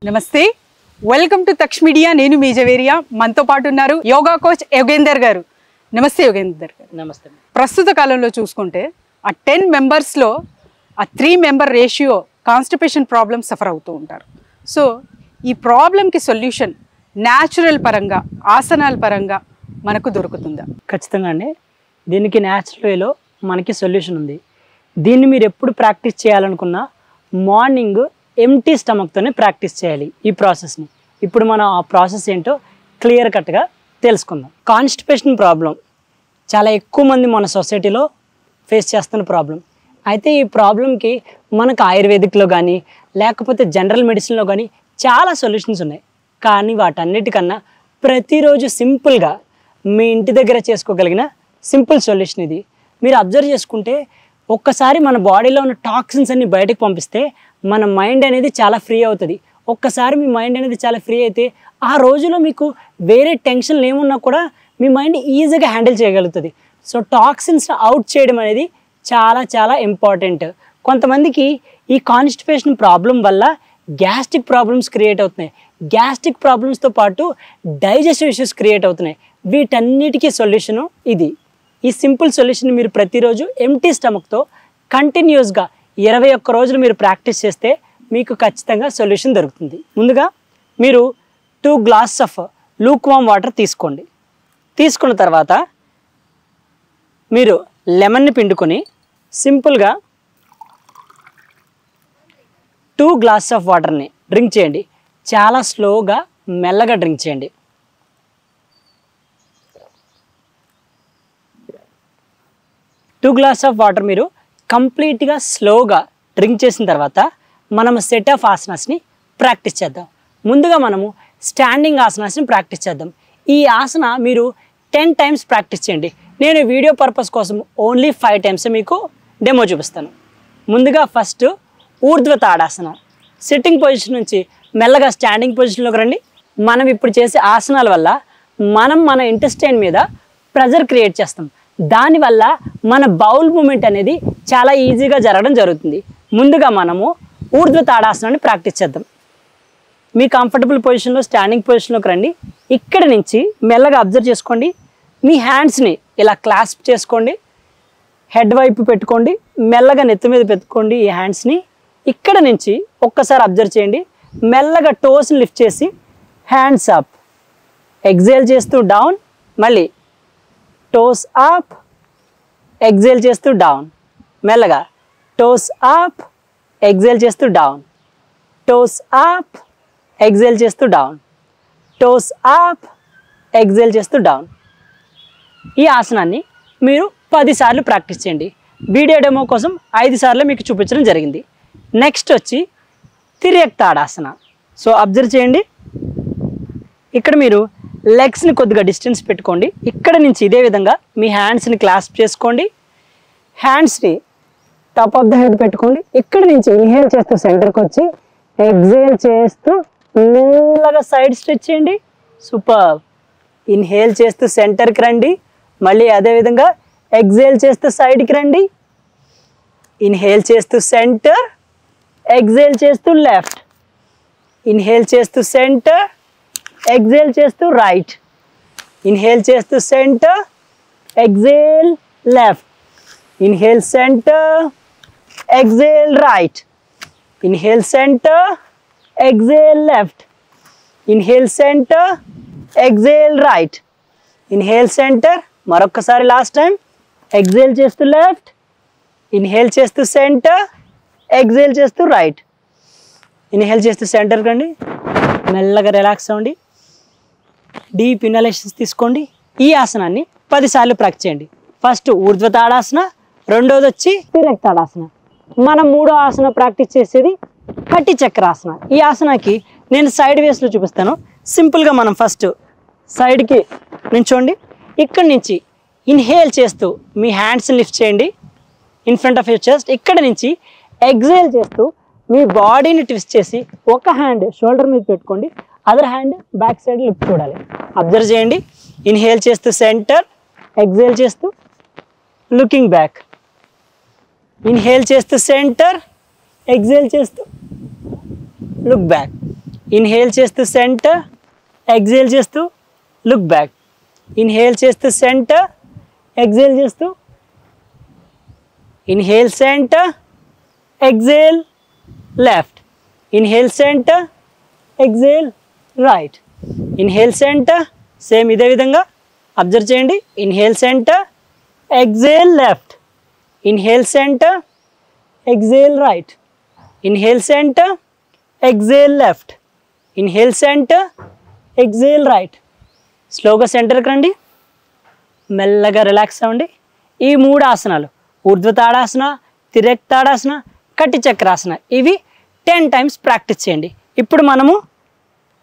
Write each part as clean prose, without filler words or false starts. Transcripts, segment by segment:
నమస్తే, welcome to Taksh media. నేను మీ జవేరియా. మనతో పాటు ఉన్నారు యోగా కోచ్ యోగేందర్ గారు. నమస్తే యోగేందర్ గారు. నమస్తే. ప్రస్తుత కాలంలో చూసుకుంటే ఆ 10 మెంబర్స్లో ఆ 3 member ratio constipation problem suffer అవుతూ ఉంటారు. సో ఈ ప్రాబ్లంకి సొల్యూషన్ న్యాచురల్ పరంగా, ఆసనాల పరంగా మనకు దొరుకుతుందా? ఖచ్చితంగా అండి. దీనికి న్యాచురల్ వేలో మనకి సొల్యూషన్ ఉంది. దీన్ని మీరు ఎప్పుడు ప్రాక్టీస్ చేయాలనుకున్నా మార్నింగ్ ఎంటీ స్టమక్తోనే ప్రాక్టీస్ చేయాలి ఈ ప్రాసెస్ని. ఇప్పుడు మనం ఆ ప్రాసెస్ ఏంటో క్లియర్ కట్గా తెలుసుకుందాం. కాన్స్టిపేషన్ ప్రాబ్లం చాలా ఎక్కువ మంది మన సొసైటీలో ఫేస్ చేస్తున్న ప్రాబ్లం. అయితే ఈ ప్రాబ్లంకి మనకు ఆయుర్వేదిక్లో కానీ లేకపోతే జనరల్ మెడిసిన్లో కానీ చాలా సొల్యూషన్స్ ఉన్నాయి. కానీ వాటన్నిటికన్నా ప్రతిరోజు సింపుల్గా మీ ఇంటి దగ్గర చేసుకోగలిగిన సింపుల్ సొల్యూషన్ ఇది. మీరు అబ్జర్వ్ చేసుకుంటే ఒక్కసారి మన బాడీలో ఉన్న టాక్సిన్స్ అన్ని బయటకు పంపిస్తే మన మైండ్ అనేది చాలా ఫ్రీ అవుతుంది. ఒక్కసారి మీ మైండ్ అనేది చాలా ఫ్రీ అయితే ఆ రోజులో మీకు వేరే టెన్షన్లు ఏమున్నా కూడా మీ మైండ్ ఈజీగా హ్యాండిల్ చేయగలుగుతుంది. సో టాక్సిన్స్ని అవుట్ చేయడం అనేది చాలా చాలా ఇంపార్టెంట్. కొంతమందికి ఈ కాన్స్టిపేషన్ ప్రాబ్లం వల్ల గ్యాస్ట్రిక్ ప్రాబ్లమ్స్ క్రియేట్ అవుతున్నాయి. గ్యాస్ట్రిక్ ప్రాబ్లమ్స్తో పాటు డైజెస్టివ్ ఇష్యూస్ క్రియేట్ అవుతున్నాయి. వీటన్నిటికీ సొల్యూషను ఇది. ఈ సింపుల్ సొల్యూషన్ మీరు ప్రతిరోజు ఎంటీ స్టమక్తో కంటిన్యూస్గా 21 రోజులు మీరు ప్రాక్టీస్ చేస్తే మీకు ఖచ్చితంగా సొల్యూషన్ దొరుకుతుంది. ముందుగా మీరు 2 గ్లాసెస్ ఆఫ్ లూక్వామ్ వాటర్ తీసుకోండి. తీసుకున్న తర్వాత మీరు లెమన్ని పిండుకొని సింపుల్గా 2 గ్లాసెస్ ఆఫ్ వాటర్ని డ్రింక్ చేయండి. చాలా స్లోగా మెల్లగా డ్రింక్ చేయండి. టూ గ్లాసెస్ ఆఫ్ వాటర్ మీరు కంప్లీట్గా స్లోగా డ్రింక్ చేసిన తర్వాత మనం సెట్ ఆఫ్ ఆసనాస్ని ప్రాక్టీస్ చేద్దాం. ముందుగా మనము స్టాండింగ్ ఆసనాస్ని ప్రాక్టీస్ చేద్దాం. ఈ ఆసన మీరు 10 టైమ్స్ ప్రాక్టీస్ చేయండి. నేను వీడియో పర్పస్ కోసం ఓన్లీ 5 టైమ్స్ మీకు డెమో చూపిస్తాను. ముందుగా ఫస్ట్ ఊర్ధ్వ తాడాసన. సిట్టింగ్ పొజిషన్ నుంచి మెల్లగా స్టాండింగ్ పొజిషన్లోకి రండి. మనం ఇప్పుడు చేసే ఆసనాల వల్ల మన ఇంటెస్టైన్ మీద ప్రెజర్ క్రియేట్ చేస్తాం. దానివల్ల మన బౌల్ మూమెంట్ అనేది చాలా ఈజీగా జరగడం జరుగుతుంది. ముందుగా మనము ఊర్ధ్వ తాడాసనాన్ని ప్రాక్టీస్ చేద్దాం. మీ కంఫర్టబుల్ పొజిషన్లో స్టాండింగ్ పొజిషన్లోకి రండి. ఇక్కడి నుంచి మెల్లగా అబ్జర్వ్ చేసుకోండి. మీ హ్యాండ్స్ని ఇలా క్లాస్ప్ చేసుకోండి. హెడ్ వైపు పెట్టుకోండి. మెల్లగా నెత్తి మీద పెట్టుకోండి ఈ హ్యాండ్స్ని. ఇక్కడ నుంచి ఒక్కసారి అబ్జర్వ్ చేయండి. మెల్లగా టోస్ని లిఫ్ట్ చేసి హ్యాండ్స్ అప్, ఎగ్జేల్ చేస్తూ డౌన్, మళ్ళీ టోస్ అప్, ఎగ్జేల్ చేస్తూ డౌన్, మెల్లగా టోస్ అప్, ఎగ్జేల్ చేస్తూ డౌన్, టోస్ అప్, ఎగ్జేల్ చేస్తూ డౌన్, టోస్ అప్, ఎగ్జేల్ చేస్తూ డౌన్. ఈ ఆసనాన్ని మీరు 10 సార్లు ప్రాక్టీస్ చేయండి. వీడియో డెమో కోసం 5 సార్లు మీకు చూపించడం జరిగింది. నెక్స్ట్ వచ్చి తిర్యక్ తాడాసన. సో అబ్జర్వ్ చేయండి. ఇక్కడ మీరు లెగ్స్ని కొద్దిగా డిస్టెన్స్ పెట్టుకోండి. ఇక్కడ నుంచి ఇదే విధంగా మీ హ్యాండ్స్ని క్లాస్ప్ చేసుకోండి. హ్యాండ్స్ని టాప్ ఆఫ్ ద హెడ్ పెట్టుకోండి. ఇక్కడ నుంచి ఇన్హేల్ చేస్తూ సెంటర్కి వచ్చి ఎగ్జేల్ చేస్తూ మెల్లగా సైడ్ స్ట్రెచ్ చేయండి. సూపర్. ఇన్హేల్ చేస్తూ సెంటర్కి రండి. మళ్ళీ అదేవిధంగా ఎగ్జేల్ చేస్తూ సైడ్కి రండి. ఇన్హేల్ చేస్తూ సెంటర్, ఎగ్జేల్ చేస్తూ లెఫ్ట్, ఇన్హేల్ చేస్తూ సెంటర్, ఎగ్జేల్ చేస్తూ రైట్, ఇన్హేల్ చేస్తూ centre, exhale left, inhale centre, exhale right, inhale centre, exhale left, inhale centre, exhale right, inhale centre. మరొక్కసారి లాస్ట్ టైం. ఎగ్జేల్ చేస్తూ లెఫ్ట్, ఇన్హేల్ చేస్తూ centre, exhale చేస్తూ right, inhale చేస్తూ సెంటర్కి రండి. మెల్లగా రిలాక్స్ అవ్వండి. డీప్ ఇన్హలేషన్స్ తీసుకోండి. ఈ ఆసనాన్ని 10 సార్లు ప్రాక్టీస్ చేయండి. ఫస్ట్ ఊర్ధ్వ తాడాసన, రెండోది వచ్చి తిర్యక్ తాడాసన. మనం 3వ ఆసన ప్రాక్టీస్ చేసేది కటి చక్రాసన. ఈ ఆసనాకి నేను సైడ్ వేస్లో చూపిస్తాను. సింపుల్గా మనం ఫస్ట్ సైడ్కి నించోండి. ఇక్కడి నుంచి ఇన్హేల్ చేస్తూ మీ హ్యాండ్స్ని లిఫ్ట్ చేయండి in front of your chest. ఇక్కడ నుంచి ఎగ్జేల్ చేస్తూ మీ బాడీని ట్విస్ట్ చేసి ఒక హ్యాండ్ షోల్డర్ మీద పెట్టుకోండి. Other hand back side lift చూడాలి. అబ్జర్వ్ చేయండి. ఇన్హేల్ చేస్తూ సెంటర్, ఎగ్జేల్ చేస్తూ లుకింగ్ బ్యాక్, ఇన్హేల్ చేస్తూ సెంటర్, ఎగ్జేల్ చేస్తూ లుక్ బ్యాక్. ఇన్హేల్ చేస్తూ సెంటర్, ఎగ్జేల్ చేస్తూ లుక్ బ్యాక్. ఇన్హేల్ చేస్తూ సెంటర్, ఎగ్జేల్ చేస్తూ inhale centre, exhale left. Inhale centre, exhale right. Inhale centre, same ఇదే విధంగా అబ్జర్వ్ చేయండి. Inhale centre, exhale left. Inhale centre, exhale right. Inhale centre, exhale left. Inhale centre, exhale right. స్లోగా సెంటర్కి రండి, మెల్లగా relax అవ్వండి. ఈ 3 ఆసనాలు ఊర్ధ్వ తాడాసన, తిర్యక్ తాడాసన, కటి చక్రాసన, ఇవి 10 టైమ్స్ ప్రాక్టీస్ చేయండి. ఇప్పుడు మనము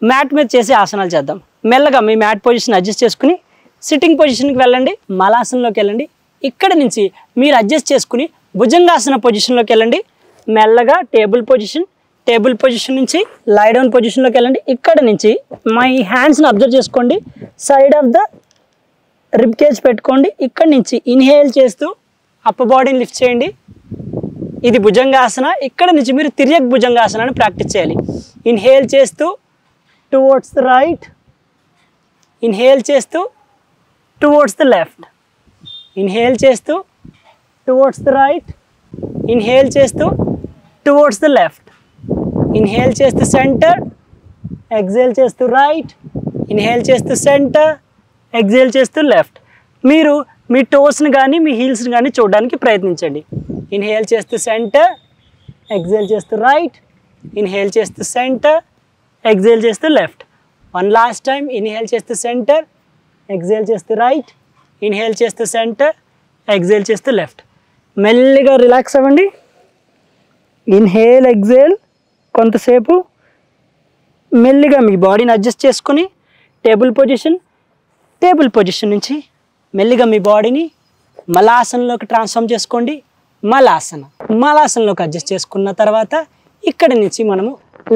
మ్యాట్ మీద చేసే ఆసనాలు చేద్దాం. మెల్లగా మీ మ్యాట్ పొజిషన్ అడ్జస్ట్ చేసుకుని సిట్టింగ్ పొజిషన్కి వెళ్ళండి, మలాసనంలోకి వెళ్ళండి. ఇక్కడ నుంచి మీరు అడ్జస్ట్ చేసుకుని భుజంగాసన పొజిషన్లోకి వెళ్ళండి. మెల్లగా టేబుల్ పొజిషన్ నుంచి లై డౌన్ పొజిషన్లోకి వెళ్ళండి. ఇక్కడ నుంచి మై హ్యాండ్స్ని అబ్జర్వ్ చేసుకోండి, side of the rib cage పెట్టుకోండి. ఇక్కడ నుంచి ఇన్హేల్ చేస్తూ అప్పర్ బాడీని లిఫ్ట్ చేయండి. ఇది భుజంగాసన. ఇక్కడ నుంచి మీరు తిర్యక్ భుజంగాసనాన్ని ప్రాక్టీస్ చేయాలి. ఇన్హేల్ చేస్తూ టువర్డ్స్ ద రైట్, ఇన్హేల్ చేస్తూ టువర్డ్స్ ద లెఫ్ట్, ఇన్హేల్ చేస్తూ టువర్డ్స్ ద రైట్, ఇన్హేల్ చేస్తూ టువర్డ్స్ ద లెఫ్ట్, ఇన్హేల్ చేస్తూ సెంటర్, ఎగ్జేల్ చేస్తూ రైట్, ఇన్హేల్ చేస్తూ సెంటర్, ఎగ్జేల్ చేస్తూ లెఫ్ట్. మీరు మీ టోస్ని కానీ మీ హీల్స్ని కానీ చూడడానికి ప్రయత్నించండి. ఇన్హేల్ చేస్తూ సెంటర్, ఎగ్జేల్ చేస్తూ రైట్, ఇన్హేల్ చేస్తూ సెంటర్, ఎగ్జేల్ చేస్తూ left. One last time. Inhale చేస్తూ సెంటర్, ఎగ్జేల్ చేస్తూ రైట్, ఇన్హేల్ చేస్తూ సెంటర్, ఎగ్జేల్ చేస్తూ లెఫ్ట్. మెల్లిగా రిలాక్స్ అవ్వండి. Inhale, exhale. కొంతసేపు మెల్లిగా మీ బాడీని అడ్జస్ట్ చేసుకుని టేబుల్ పొజిషన్ నుంచి మెల్లిగా మీ బాడీని మలాసనంలోకి ట్రాన్స్ఫార్మ్ చేసుకోండి. మలాసనంలోకి అడ్జస్ట్ చేసుకున్న తర్వాత ఇక్కడి నుంచి మనము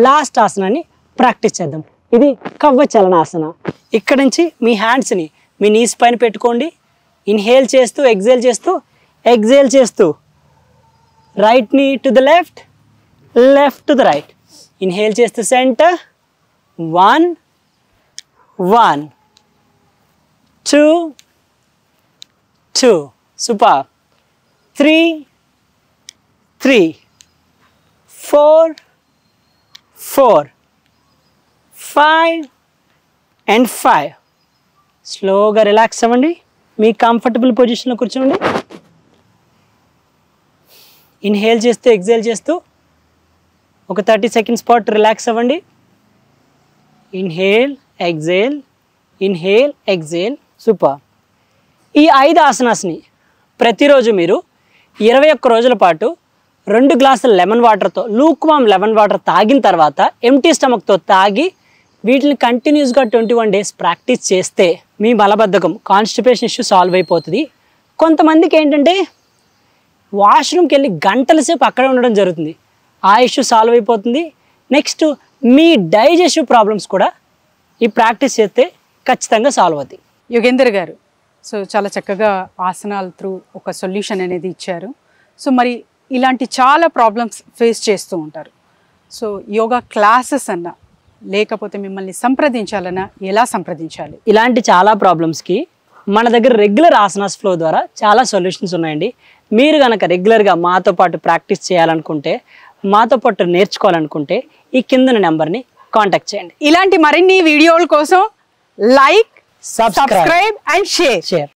లాస్ట్ ఆసనాన్ని ప్రాక్టీస్ చేద్దాం. ఇది కవ్వచలనాసన. ఇక్కడ నుంచి మీ హ్యాండ్స్ని మీ నీస్ పైన పెట్టుకోండి. ఇన్హేల్ చేస్తూ ఎగ్జేల్ చేస్తూ right need to the left, left to the right. Inhale చేస్తూ సెంటర్, 1 1 2 2, సూపర్. 3 3 4 4 5 and 5. స్లోగా రిలాక్స్ అవ్వండి. మీ కంఫర్టబుల్ పొజిషన్లో కూర్చోండి. ఇన్హేల్ చేస్తూ ఎగ్జేల్ చేస్తూ ఒక 30 సెకండ్స్ పాటు రిలాక్స్ అవ్వండి. Inhale, exhale, super. ఈ 5 ఆసనాస్ని ప్రతిరోజు మీరు 21 రోజుల పాటు 2 గ్లాసుల లెమన్ వాటర్తో, లూక్వామ్ లెమన్ వాటర్ తాగిన తర్వాత ఎంటీ స్టమక్తో తాగి వీటిని కంటిన్యూస్గా 21 డేస్ ప్రాక్టీస్ చేస్తే మీ మలబద్ధకం, కాన్స్టిపేషన్ ఇష్యూ సాల్వ్ అయిపోతుంది. కొంతమందికి ఏంటంటే వాష్రూమ్కి వెళ్ళి గంటల సేపు అక్కడే ఉండడం జరుగుతుంది. ఆ ఇష్యూ సాల్వ్ అయిపోతుంది. నెక్స్ట్ మీ డైజెస్టివ్ ప్రాబ్లమ్స్ కూడా ఈ ప్రాక్టీస్ చేస్తే ఖచ్చితంగా సాల్వ్ అవుతాయి. యోగేందర్ గారు, సో చాలా చక్కగా ఆసనాల త్రూ ఒక సొల్యూషన్ అనేది ఇచ్చారు. సో మరి ఇలాంటి చాలా ప్రాబ్లమ్స్ ఫేస్ చేస్తూ ఉంటారు. సో యోగా క్లాసెస్ అన్నా లేకపోతే మిమ్మల్ని సంప్రదించాలన్నా ఎలా సంప్రదించాలి? ఇలాంటి చాలా ప్రాబ్లమ్స్కి మన దగ్గర రెగ్యులర్ ఆసనాస్ ఫ్లో ద్వారా చాలా సొల్యూషన్స్ ఉన్నాయండి. మీరు కనుక రెగ్యులర్గా మాతో పాటు ప్రాక్టీస్ చేయాలనుకుంటే, మాతో పాటు నేర్చుకోవాలనుకుంటే ఈ కింద నెంబర్ని కాంటాక్ట్ చేయండి. ఇలాంటి మరిన్ని వీడియోల కోసం లైక్, సబ్స్క్రైబ్ అండ్ షేర్.